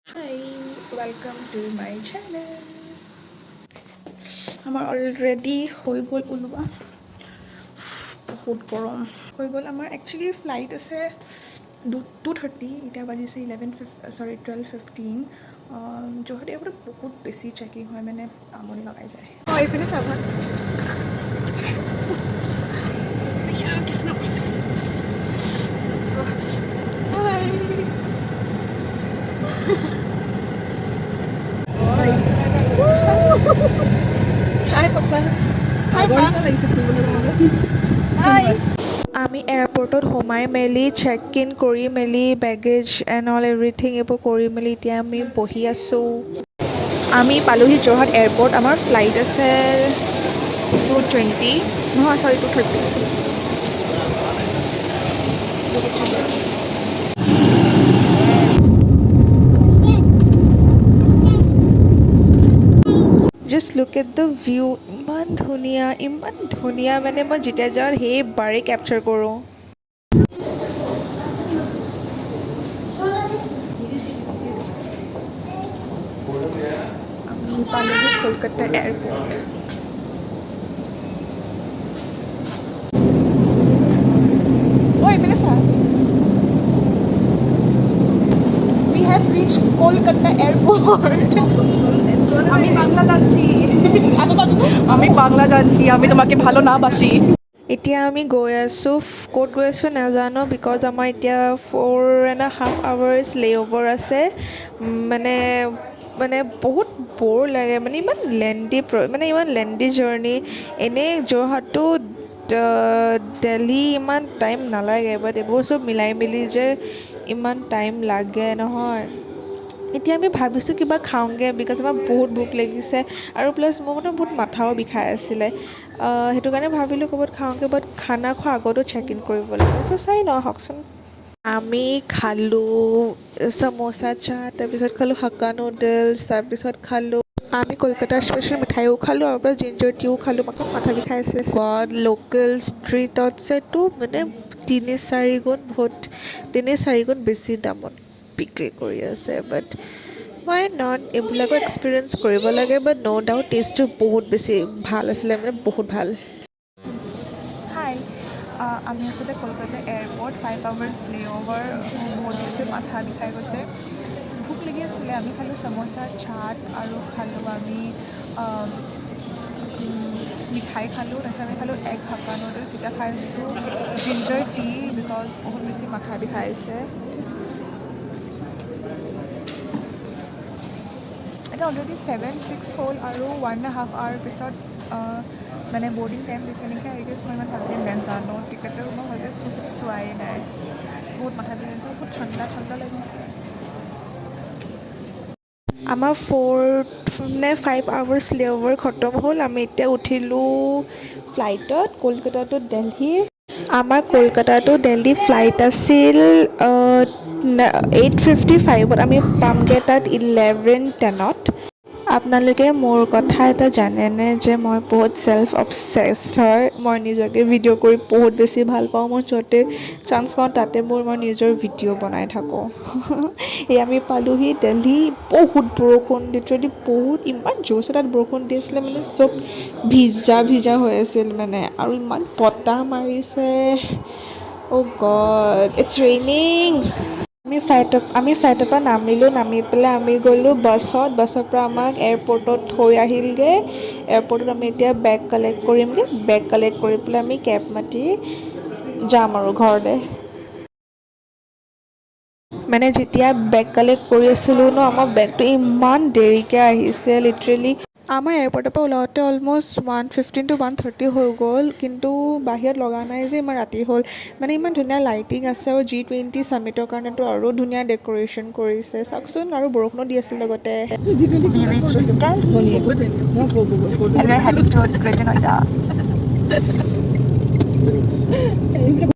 Hi, welcome to my channel. আমাৰ already হৈ গ'ল ওলোৱা বহুত গৰম হৈ গ'ল আমাৰ একচুৱেলি ফ্লাইট আছে 2:30 এতিয়া বাজিছে 12:15 যোৰহাট এয়াৰপৰ্টত বহুত বেছি চেকিং হয় মানে আমনি লগাই যায় এইপিনে চাবা Hi, Papa. Hi, Hi. আমি এয়াৰপৰ্টত সোমাই মেলি চেক ইন কৰি মেলি বেগেজ এণ্ড অল এভৰিথিং এইবোৰ কৰি মেলি এতিয়া আমি বহি আছোঁ আমি পালোহি যোৰহাট এয়াৰপৰ্ট আমাৰ ফ্লাইট আছে 2:20 নহয় চৰি 2:30 just look at the view ইমান ধুনীয়া মানে মই যেতিয়া যাওঁ সেইবাৰেই কেপচাৰ কৰোঁ আমি পালোহি কলকাতা এয়াৰপৰ্ট এইপিনে চা we have reached Kolkata airport আমি বাংলা জানছি আমি বাংলা জানছি আমি তোমাকে ভালো না বাসি এতিয়া আমি গৈ আছোঁ ক'ত গৈ আছোঁ নাজানো বিকজ আমাৰ এতিয়া 4.5 hours লেঅ'ভাৰ আছে মানে মানে বহুত ব'ৰ লাগে মানে ইমান লেণ্ডি জাৰ্ণি এনেই যোৰহাটটো দিল্লী ইমান টাইম নালাগে বাট এইবোৰ চব মিলাই মেলি যে ইমান টাইম লাগে নহয় এতিয়া আমি ভাবিছোঁ কিবা খাওঁগৈ বিকজ আমাৰ বহুত ভোক লাগিছে আৰু প্লাছ মোৰ মানে বহুত মাথাও বিষাই আছিলে সেইটো কাৰণে ভাবিলোঁ ক'ৰবাত খাওঁগৈ বাট খানা খোৱা আগতো চেক ইন কৰিব লাগিব চ' চাই লওঁ আহকচোন আমি খালোঁ চামোচা চাট তাৰপিছত খালোঁ হাক্কা নুডলছ তাৰপিছত খালোঁ আমি কলকাতাৰ স্পেচিয়েল মিঠাইও খালোঁ আৰু প্লাছ জিঞ্জাৰ টিও খালোঁ মাথা বিষাই আছিলে লোকেল ষ্ট্ৰীটতছেতো মানে 3-4 গুণ বেছি দামত বিক্ৰী কৰি আছে বাট ৱাই নট এইবিলাকো এক্সপিৰিয়েঞ্চ কৰিব লাগে বাট ন' ডাউট টেষ্টটো বহুত বেছি ভাল আছিলে মানে বহুত ভাল হাই আমি আচলতে কলকাতা এয়াৰপৰ্ট 5 hours লেঅ'ভাৰ বহুত বেছি মাথা বিষাই গৈছে ভোক লাগি আছিলে আমি খালোঁ চামোচা চাট আৰু খালোঁ আমি মিঠাই খালোঁ তাৰপিছত আমি খালোঁ এগ হাক্কা নুডলছ এতিয়া খাইছোঁ জিঞ্জাৰ টি বিকজ বহুত বেছি মাথা বিষাইছে এতিয়া অলৰেডি 7-6 হ'ল আৰু 1.5 hour পিছত মানে বৰ্ডিং টাইম দিছে নেকি আই গেছ মই ইমান ভালকৈ নাজানো টিকেটটো মই ভালকৈ চোৱাই নাই বহুত মাথা বিষাইছে বহুত ঠাণ্ডা লাগিছে আমাৰ 4-5 hours লেঅ'ভাৰ খতম হ'ল আমি এতিয়া উঠিলোঁ ফ্লাইটত কলকাতা টু দিল্লী আমাৰ কলকাতা টু দিল্লী ফ্লাইট আছিল 8:55 আমি পামগৈ তাত 11:10 আপোনালোকে মোৰ কথা এটা জানেনে যে মই বহুত ছেল্ফ অবছেছড হয় মই নিজকে ভিডিঅ' কৰি বহুত বেছি ভাল পাওঁ মই য'তে চান্স পাওঁ তাতে মই নিজৰ ভিডিঅ' বনাই থাকোঁ এই আমি পালোহি দিল্লী বহুত বৰষুণ লিটাৰেলি বহুত ইমান জোৰছে তাত বৰষুণ দি আছিলে মানে চব ভিজা হৈ আছিল মানে আৰু ইমান বতাহ মাৰিছে অ' গড ইটছ ৰেইনিং আমি ফ্লাইটৰ পৰা নামি পেলাই আমি গ'লোঁ বাছৰ পৰা আমাক এয়াৰপৰ্টত থৈ আহিলগৈ এয়াৰপৰ্টত আমি এতিয়া বেগ কালেক্ট কৰিমগৈ বেগ কালেক্ট কৰি পেলাই আমি কেব মাতি যাম আৰু ঘৰলৈ মানে যেতিয়া বেগ কালেক্ট কৰি আছিলোঁ ন আমাৰ বেগটো ইমান দেৰিকৈ আহিছে লিটাৰেলি আমাৰ এয়াৰপৰ্টৰ পৰা ওলাওঁতে অলম'ষ্ট 1:15 to 1:30 হৈ গ'ল কিন্তু বাহিৰত লগা নাই যে ইমান ৰাতি হ'ল মানে ইমান ধুনীয়া লাইটিং আছে আৰু G20 ছামিটৰ কাৰণেতো আৰু ধুনীয়া ডেক'ৰেশ্যন কৰিছে চাওকচোন আৰু বৰষুণো দি আছিল লগতে